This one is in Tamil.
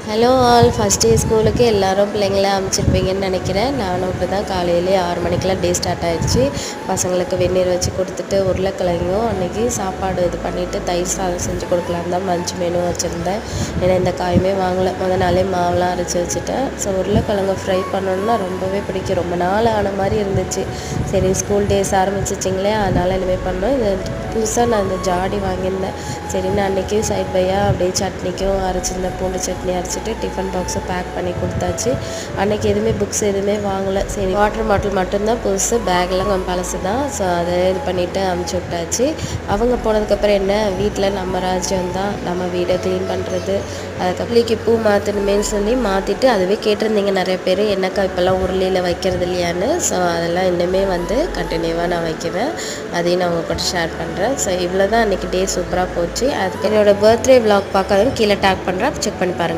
ஹலோ ஆல், ஃபஸ்ட் டே ஸ்கூலுக்கு எல்லோரும் பிள்ளைங்கள அனுப்பிச்சிருப்பீங்கன்னு நினைக்கிறேன். நானும் இப்படி தான் காலையிலே 6 மணிக்கெலாம் டே ஸ்டார்ட் ஆகிடுச்சு. பசங்களுக்கு வெந்நீர் வச்சு கொடுத்துட்டு உருளைக்கிழங்கும் அன்றைக்கி சாப்பாடு இது பண்ணிவிட்டு தயிர் சாதம் செஞ்சு கொடுக்கலான்னு தான் லஞ்ச் மெனு வச்சுருந்தேன். ஏன்னா இந்த காயுமே வாங்கலை, முத நாளே மாவுலாம் அரைச்சி வச்சுட்டேன். ஸோ உருளைக்கிழங்கு ஃப்ரை பண்ணணுன்னா ரொம்பவே பிடிக்கும். ரொம்ப நாள் ஆன மாதிரி இருந்துச்சு. சரி, ஸ்கூல் டேஸ் ஆரம்பிச்சிச்சிங்களே, அதனால் இனிமேல் பண்ணோம். இது புதுசாக நான் இந்த ஜாடி வாங்கியிருந்தேன். சரின்னு அன்றைக்கி சைட் பையாக அப்படியே சட்னிக்கும் அரைச்சிருந்தேன். பூண்டு சட்னி அரைச்சிட்டு டிஃபன் பாக்ஸை பேக் பண்ணி கொடுத்தாச்சு. அன்றைக்கி எதுவுமே புக்ஸ் எதுவுமே வாங்கலை. சரி, வாட்டர் பாட்டில் மட்டும்தான் புதுசு, பேக்கெலாம் கொஞ்சம் பழசு தான். ஸோ அதை இது பண்ணிவிட்டு அமுச்சு விட்டாச்சு. அவங்க போனதுக்கப்புறம் என்ன, வீட்டில் நம்ம ராஜ்யம் தான், நம்ம வீடை க்ளீன் பண்ணுறது. அதுக்கப்புறம் பூ மாற்றணுமேன்னு சொல்லி மாற்றிட்டு, அதுவே கேட்டிருந்தீங்க நிறைய பேர், என்னக்கா இப்போல்லாம் உருளையில் வைக்கிறது இல்லையான்னு. ஸோ அதெல்லாம் இன்னுமே கண்டினியூவாக நான் வைக்குவேன். அதையும் நான் உங்கள் கூட ஷேர் பண்ணுறேன். ஸோ இவ்வளோ தான் அன்றைக்கி டே சூப்பராக போச்சு. அதுக்கு என்னோடய பர்த்டே விலாக் பார்க்காதவங்க கீழே டேக் பண்ணுறேன், செக் பண்ணி பாருங்கள்.